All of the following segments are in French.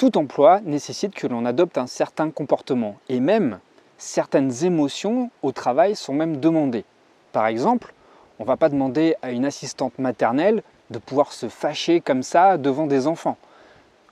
Tout emploi nécessite que l'on adopte un certain comportement et même certaines émotions au travail sont même demandées. Par exemple, on ne va pas demander à une assistante maternelle de pouvoir se fâcher comme ça devant des enfants.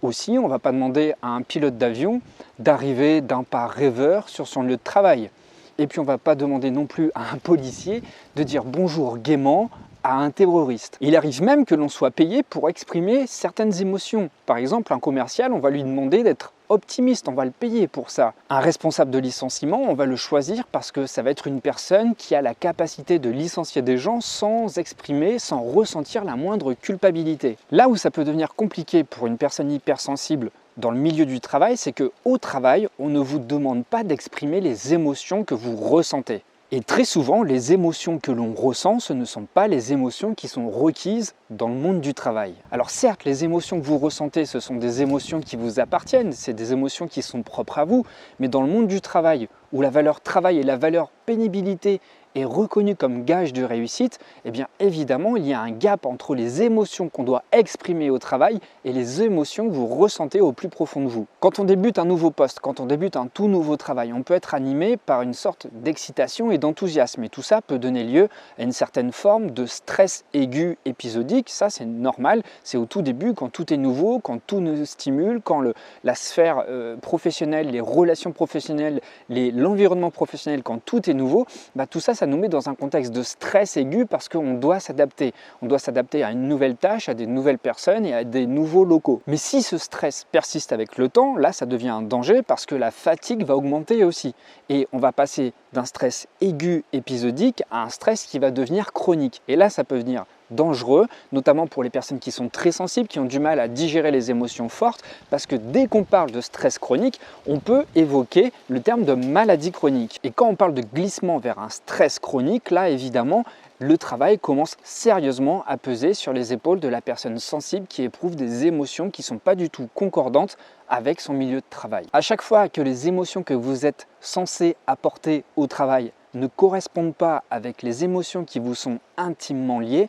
Aussi, on ne va pas demander à un pilote d'avion d'arriver d'un pas rêveur sur son lieu de travail. Et puis on ne va pas demander non plus à un policier de dire bonjour gaiement à un terroriste. Il arrive même que l'on soit payé pour exprimer certaines émotions. Par exemple, un commercial, on va lui demander d'être optimiste, on va le payer pour ça. Un responsable de licenciement, on va le choisir parce que ça va être une personne qui a la capacité de licencier des gens sans exprimer, sans ressentir la moindre culpabilité. Là où ça peut devenir compliqué pour une personne hypersensible dans le milieu du travail, c'est qu'au travail, on ne vous demande pas d'exprimer les émotions que vous ressentez. Et très souvent, les émotions que l'on ressent, ce ne sont pas les émotions qui sont requises dans le monde du travail. Alors certes, les émotions que vous ressentez, ce sont des émotions qui vous appartiennent, c'est des émotions qui sont propres à vous, mais dans le monde du travail, où la valeur travail et la valeur pénibilité est reconnue comme gage de réussite, eh bien évidemment, il y a un gap entre les émotions qu'on doit exprimer au travail et les émotions que vous ressentez au plus profond de vous. Quand on débute un nouveau poste, quand on débute un tout nouveau travail, on peut être animé par une sorte d'excitation et d'enthousiasme. Et tout ça peut donner lieu à une certaine forme de stress aigu épisodique. Ça, c'est normal. C'est au tout début, quand tout est nouveau, quand tout nous stimule, quand la sphère professionnelle, les relations professionnelles, l'environnement professionnel, quand tout est nouveau, tout ça, ça nous met dans un contexte de stress aigu parce qu'on doit s'adapter. On doit s'adapter à une nouvelle tâche, à des nouvelles personnes et à des nouveaux locaux. Mais si ce stress persiste avec le temps, là, ça devient un danger parce que la fatigue va augmenter aussi. Et on va passer d'un stress aigu épisodique à un stress qui va devenir chronique. Et là, ça peut devenir dangereux, notamment pour les personnes qui sont très sensibles, qui ont du mal à digérer les émotions fortes, parce que dès qu'on parle de stress chronique, on peut évoquer le terme de maladie chronique. Et quand on parle de glissement vers un stress chronique, là évidemment, le travail commence sérieusement à peser sur les épaules de la personne sensible qui éprouve des émotions qui ne sont pas du tout concordantes avec son milieu de travail. À chaque fois que les émotions que vous êtes censé apporter au travail ne correspondent pas avec les émotions qui vous sont intimement liées,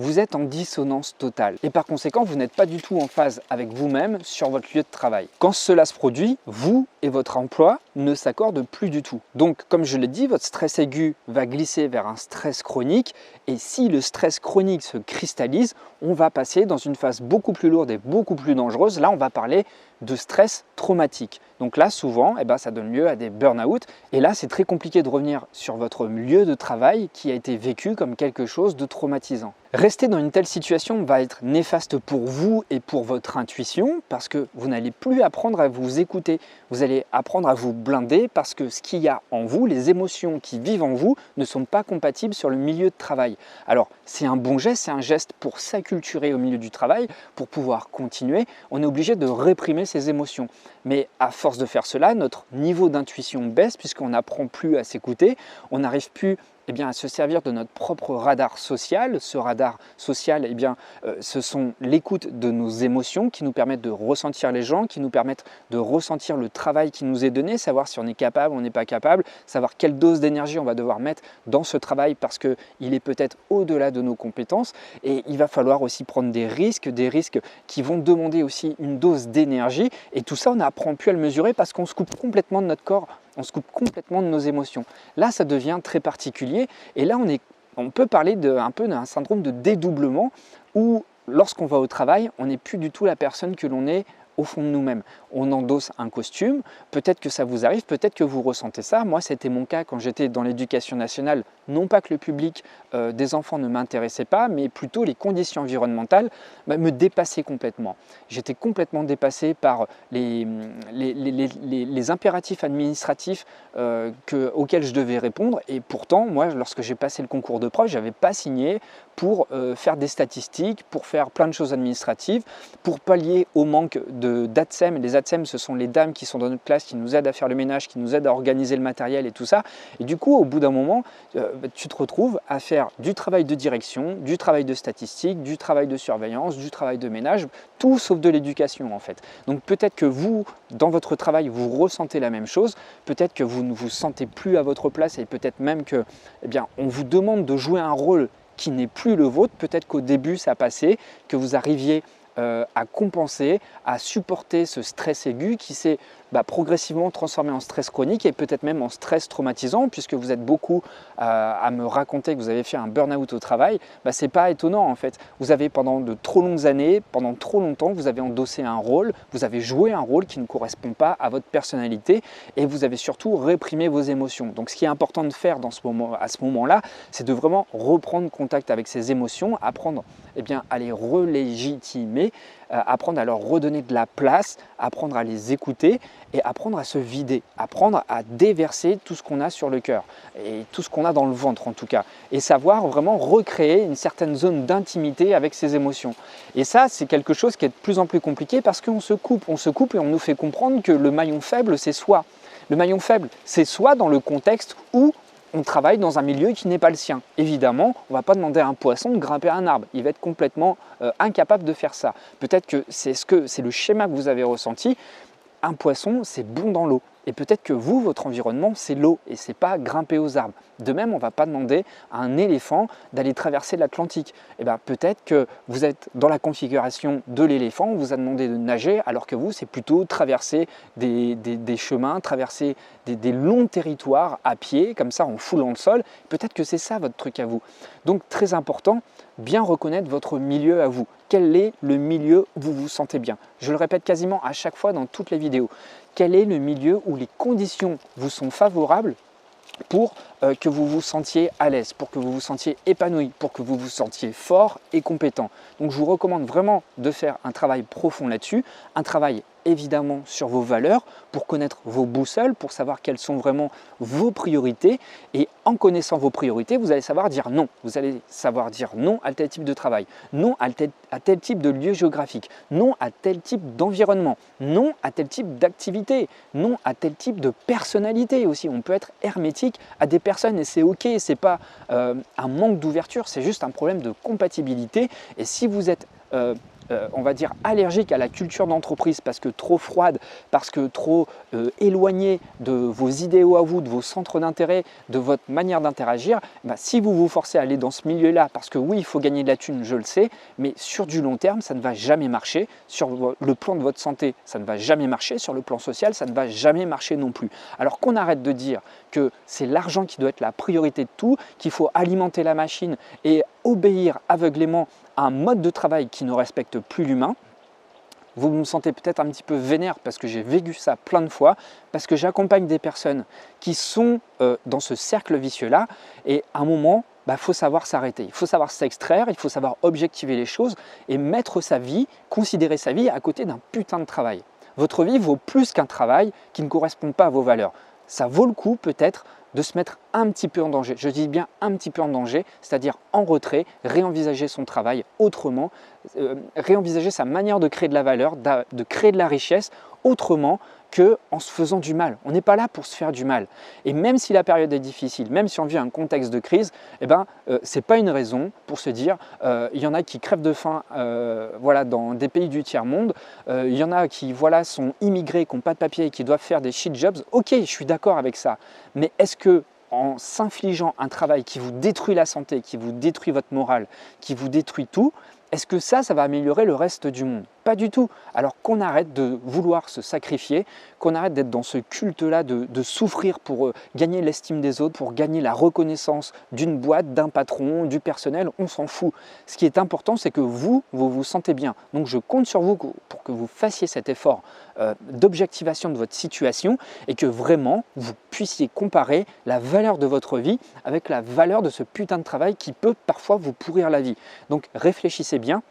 vous êtes en dissonance totale. Et par conséquent, vous n'êtes pas du tout en phase avec vous-même sur votre lieu de travail. Quand cela se produit, vous et votre emploi ne s'accordent plus du tout. Donc, comme je l'ai dit, votre stress aigu va glisser vers un stress chronique. Et si le stress chronique se cristallise, on va passer dans une phase beaucoup plus lourde et beaucoup plus dangereuse. Là, on va parler de stress traumatique. Donc là, souvent, ça donne lieu à des burn-out. Et là, c'est très compliqué de revenir sur votre lieu de travail qui a été vécu comme quelque chose de traumatisant. Rester dans une telle situation va être néfaste pour vous et pour votre intuition parce que vous n'allez plus apprendre à vous écouter. Vous allez apprendre à vous blinder parce que ce qu'il y a en vous, les émotions qui vivent en vous ne sont pas compatibles sur le milieu de travail. Alors, c'est un bon geste, c'est un geste pour s'acculturer au milieu du travail, pour pouvoir continuer. On est obligé de réprimer ses émotions. Mais à force de faire cela, notre niveau d'intuition baisse puisqu'on n'apprend plus à s'écouter, on n'arrive plus à se servir de notre propre radar social. Ce radar social, ce sont l'écoute de nos émotions qui nous permettent de ressentir les gens, qui nous permettent de ressentir le travail qui nous est donné, savoir si on est capable, on n'est pas capable, savoir quelle dose d'énergie on va devoir mettre dans ce travail parce qu'il est peut-être au-delà de nos compétences. Et il va falloir aussi prendre des risques qui vont demander aussi une dose d'énergie. Et tout ça, on n'apprend plus à le mesurer parce qu'on se coupe complètement de notre corps. On se coupe complètement de nos émotions. Là, ça devient très particulier et là, on peut parler un peu d'un syndrome de dédoublement où lorsqu'on va au travail, on n'est plus du tout la personne que l'on est au fond de nous-mêmes. On endosse un costume, peut-être que ça vous arrive, peut-être que vous ressentez ça. Moi, c'était mon cas quand j'étais dans l'éducation nationale. Non pas que le public des enfants ne m'intéressait pas, mais plutôt les conditions environnementales me dépassaient complètement. J'étais complètement dépassé par les impératifs administratifs auxquels je devais répondre. Et pourtant, moi, lorsque j'ai passé le concours de prof, je n'avais pas signé pour faire des statistiques, pour faire plein de choses administratives, pour pallier au manque d'ATSEM. Les ATSEM, ce sont les dames qui sont dans notre classe, qui nous aident à faire le ménage, qui nous aident à organiser le matériel et tout ça. Et du coup, au bout d'un moment, tu te retrouves à faire du travail de direction, du travail de statistique, du travail de surveillance, du travail de ménage, tout sauf de l'éducation en fait. Donc peut-être que vous, dans votre travail, vous ressentez la même chose, peut-être que vous ne vous sentez plus à votre place et peut-être même que, on vous demande de jouer un rôle qui n'est plus le vôtre. Peut-être qu'au début ça passait, que vous arriviez à compenser, à supporter ce stress aigu qui s'est progressivement transformé en stress chronique et peut-être même en stress traumatisant, puisque vous êtes beaucoup à me raconter que vous avez fait un burn-out au travail. Ce n'est pas étonnant en fait. Vous avez pendant de trop longues années, pendant trop longtemps, vous avez endossé un rôle, vous avez joué un rôle qui ne correspond pas à votre personnalité et vous avez surtout réprimé vos émotions. Donc ce qui est important de faire à ce moment-là, c'est de vraiment reprendre contact avec ces émotions, apprendre à les relégitimer, apprendre à leur redonner de la place, apprendre à les écouter et apprendre à se vider, apprendre à déverser tout ce qu'on a sur le cœur et tout ce qu'on a dans le ventre en tout cas, et savoir vraiment recréer une certaine zone d'intimité avec ces émotions. Et ça, c'est quelque chose qui est de plus en plus compliqué parce qu'on se coupe et on nous fait comprendre que le maillon faible, c'est soi. Le maillon faible, c'est soi dans le contexte où on travaille dans un milieu qui n'est pas le sien. Évidemment, on ne va pas demander à un poisson de grimper un arbre. Il va être complètement incapable de faire ça. Peut-être que c'est le schéma que vous avez ressenti. Un poisson, c'est bon dans l'eau. Et peut-être que vous, votre environnement, c'est l'eau et ce n'est pas grimper aux arbres. De même, on ne va pas demander à un éléphant d'aller traverser l'Atlantique. Peut-être que vous êtes dans la configuration de l'éléphant, on vous a demandé de nager, alors que vous, c'est plutôt traverser des chemins, traverser des longs territoires à pied, comme ça, en foulant le sol. Peut-être que c'est ça votre truc à vous. Donc, très important, bien reconnaître votre milieu à vous. Quel est le milieu où vous vous sentez bien? Je le répète quasiment à chaque fois dans toutes les vidéos. Quel est le milieu où les conditions vous sont favorables pour que vous vous sentiez à l'aise, pour que vous vous sentiez épanoui, pour que vous vous sentiez fort et compétent. Donc je vous recommande vraiment de faire un travail profond là-dessus, un travail évidemment sur vos valeurs, pour connaître vos boussoles, pour savoir quelles sont vraiment vos priorités. Et en connaissant vos priorités, vous allez savoir dire non. Vous allez savoir dire non à tel type de travail, non à tel type de lieu géographique, non à tel type d'environnement, non à tel type d'activité, non à tel type de personnalité aussi. On peut être hermétique à des personnes et c'est ok, c'est pas un manque d'ouverture, c'est juste un problème de compatibilité. Et si vous êtes on va dire allergique à la culture d'entreprise parce que trop froide, parce que trop éloignée de vos idéaux à vous, de vos centres d'intérêt, de votre manière d'interagir, si vous vous forcez à aller dans ce milieu-là, parce que oui, il faut gagner de la thune, je le sais, mais sur du long terme, ça ne va jamais marcher. Sur le plan de votre santé, ça ne va jamais marcher. Sur le plan social, ça ne va jamais marcher non plus. Alors qu'on arrête de dire que c'est l'argent qui doit être la priorité de tout, qu'il faut alimenter la machine et obéir aveuglément à un mode de travail qui ne respecte plus l'humain. Vous me sentez peut-être un petit peu vénère parce que j'ai vécu ça plein de fois, parce que j'accompagne des personnes qui sont dans ce cercle vicieux-là et à un moment, faut savoir s'arrêter, il faut savoir s'extraire, il faut savoir objectiver les choses et mettre sa vie, considérer sa vie à côté d'un putain de travail. Votre vie vaut plus qu'un travail qui ne correspond pas à vos valeurs. Ça vaut le coup peut-être de se mettre un petit peu en danger. Je dis bien un petit peu en danger, c'est-à-dire en retrait, réenvisager son travail autrement, réenvisager sa manière de créer de la valeur, de créer de la richesse autrement qu'en se faisant du mal. On n'est pas là pour se faire du mal. Et même si la période est difficile, même si on vit un contexte de crise, ce n'est pas une raison pour se dire il y en a qui crèvent de faim dans des pays du tiers-monde, il y en a qui sont immigrés, qui n'ont pas de papier et qui doivent faire des shit jobs. Ok, je suis d'accord avec ça. Mais est-ce que en s'infligeant un travail qui vous détruit la santé, qui vous détruit votre morale, qui vous détruit tout, est-ce que ça va améliorer le reste du monde? Pas du tout. Alors qu'on arrête de vouloir se sacrifier, qu'on arrête d'être dans ce culte-là de souffrir pour gagner l'estime des autres, pour gagner la reconnaissance d'une boîte, d'un patron, du personnel, on s'en fout. Ce qui est important, c'est que vous vous sentez bien. Donc je compte sur vous pour que vous fassiez cet effort d'objectivation de votre situation et que vraiment vous puissiez comparer la valeur de votre vie avec la valeur de ce putain de travail qui peut parfois vous pourrir la vie. Donc réfléchissez bien.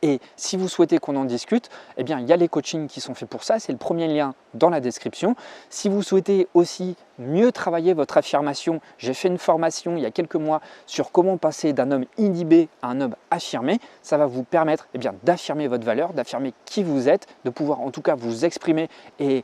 Et si vous souhaitez qu'on en discute, il y a les coachings qui sont faits pour ça, c'est le premier lien dans la description. Si vous souhaitez aussi mieux travailler votre affirmation, j'ai fait une formation il y a quelques mois sur comment passer d'un homme inhibé à un homme affirmé. Ça va vous permettre d'affirmer votre valeur, d'affirmer qui vous êtes, de pouvoir en tout cas vous exprimer et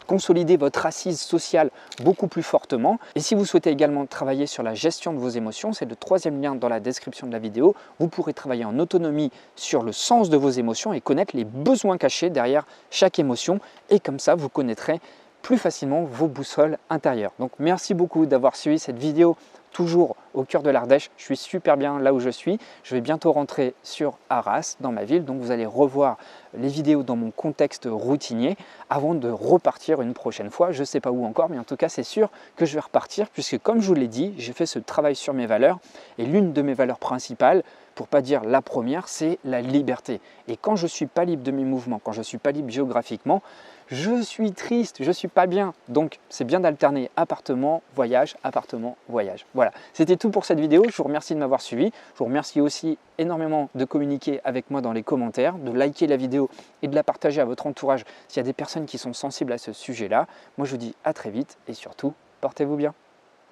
consolider votre assise sociale beaucoup plus fortement. Et si vous souhaitez également travailler sur la gestion de vos émotions, c'est le troisième lien dans la description de la vidéo. Vous pourrez travailler en autonomie sur le sens de vos émotions et connaître les besoins cachés derrière chaque émotion. Et comme ça, vous connaîtrez plus facilement vos boussoles intérieures. Donc merci beaucoup d'avoir suivi cette vidéo toujours au cœur de l'Ardèche. Je suis super bien là où je suis. Je vais bientôt rentrer sur Arras, dans ma ville. Donc vous allez revoir les vidéos dans mon contexte routinier avant de repartir une prochaine fois. Je ne sais pas où encore, mais en tout cas, c'est sûr que je vais repartir puisque, comme je vous l'ai dit, j'ai fait ce travail sur mes valeurs. Et l'une de mes valeurs principales, pour ne pas dire la première, c'est la liberté. Et quand je ne suis pas libre de mes mouvements, quand je ne suis pas libre géographiquement, je suis triste, je ne suis pas bien. Donc, c'est bien d'alterner appartement, voyage, appartement, voyage. Voilà, c'était tout pour cette vidéo. Je vous remercie de m'avoir suivi. Je vous remercie aussi énormément de communiquer avec moi dans les commentaires, de liker la vidéo et de la partager à votre entourage s'il y a des personnes qui sont sensibles à ce sujet-là. Moi, je vous dis à très vite et surtout, portez-vous bien.